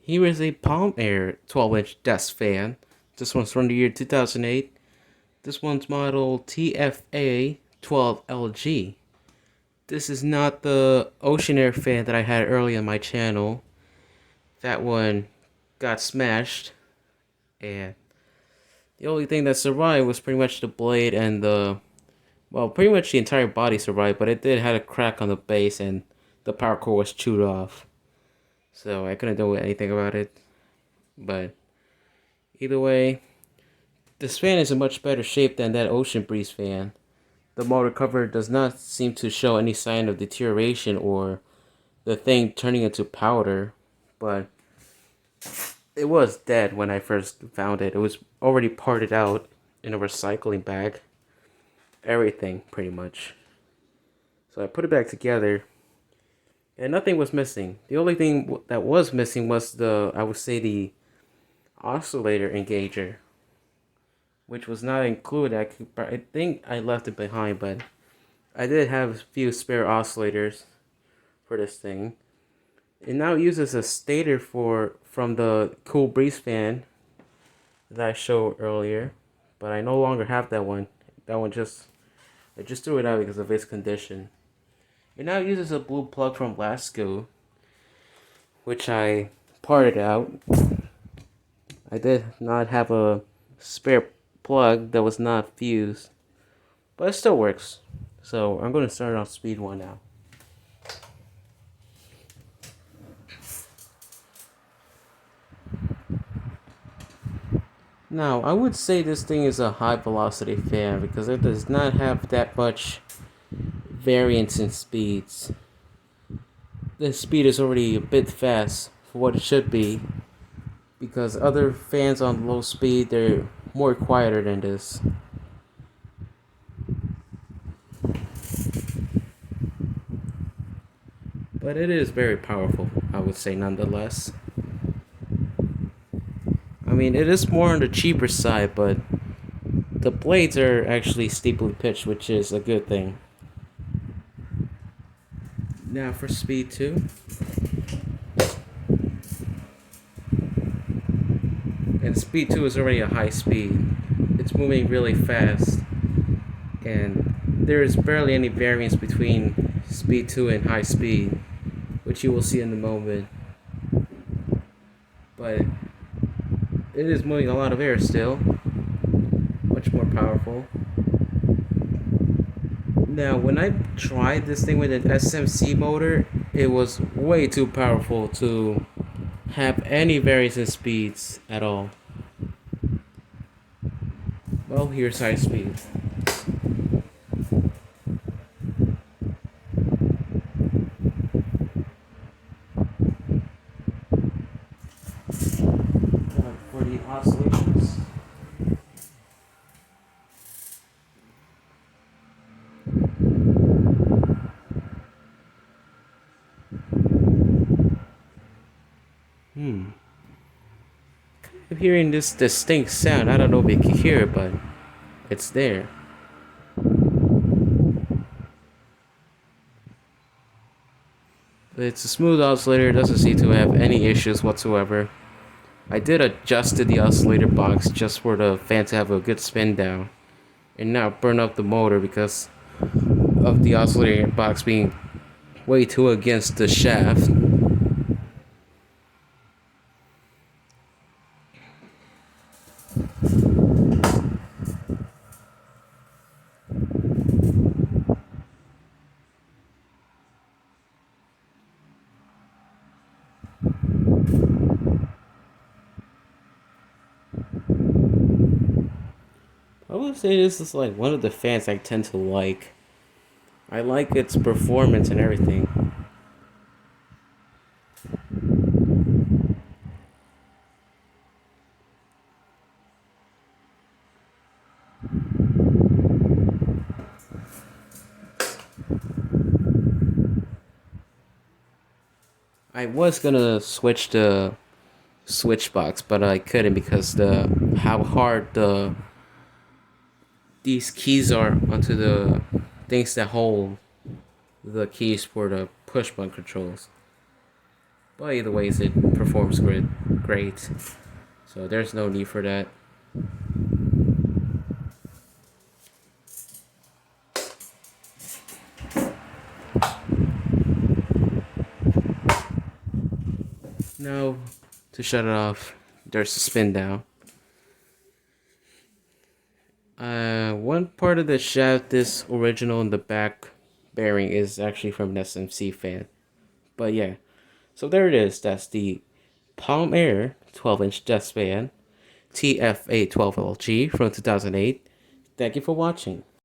Here is a Palm Air 12-inch desk fan. This one's from the year 2008. This one's model TFA12LG. This is not the Oceanaire fan that I had earlier on my channel. That one got smashed, and the only thing that survived was pretty much the blade and pretty much the entire body survived, but it did have a crack on the base and the power cord was chewed off. So I couldn't do anything about it. But either way, this fan is in much better shape than that Ocean Breeze fan. The motor cover does not seem to show any sign of deterioration or the thing turning into powder, but it was dead when I first found it. It was already parted out in a recycling bag. Everything, pretty much. So I put it back together, and nothing was missing. The only thing that was missing was the oscillator engager, which was not included. I think I left it behind, but I did have a few spare oscillators for this thing. It now uses a stator from the Cool Breeze fan that I showed earlier, but I no longer have that one. I just threw it out because of its condition. It now uses a blue plug from Lasco, which I parted out. I did not have a spare plug that was not fused, but it still works. So I'm going to start on speed 1 now. Now, I would say this thing is a high velocity fan because it does not have that much variance in speeds. The speed is already a bit fast for what it should be, because other fans on low speed, they're more quieter than this. But it is very powerful, I would say, nonetheless. I mean, it is more on the cheaper side, but the blades are actually steeply pitched, which is a good thing. Now for speed 2. And speed 2 is already a high speed. It's moving really fast, and there is barely any variance between speed 2 and high speed, which you will see in a moment. But it is moving a lot of air still, much more powerful. Now, when I tried this thing with an SMC motor, it was way too powerful to have any variance in speeds at all. Well, here's high speed. For the oscillations. I'm hearing this distinct sound. I don't know if you can hear it, but it's there. It's a smooth oscillator. It doesn't seem to have any issues whatsoever. I did adjust the oscillator box just for the fan to have a good spin down and not burn up the motor because of the oscillator box being way too against the shaft. I would say this is like one of the fans I tend to like. I like its performance and everything. I was gonna switch the switch box, but I couldn't because how hard these keys are onto the things that hold the keys for the push button controls. But either ways, it performs great. So there's no need for that. Now, to shut it off, there's the spin down. One part of the shaft, this original in the back bearing, is actually from an SMC fan. But yeah, so there it is. That's the Aire 12-inch desk fan TFA12LG from 2008. Thank you for watching.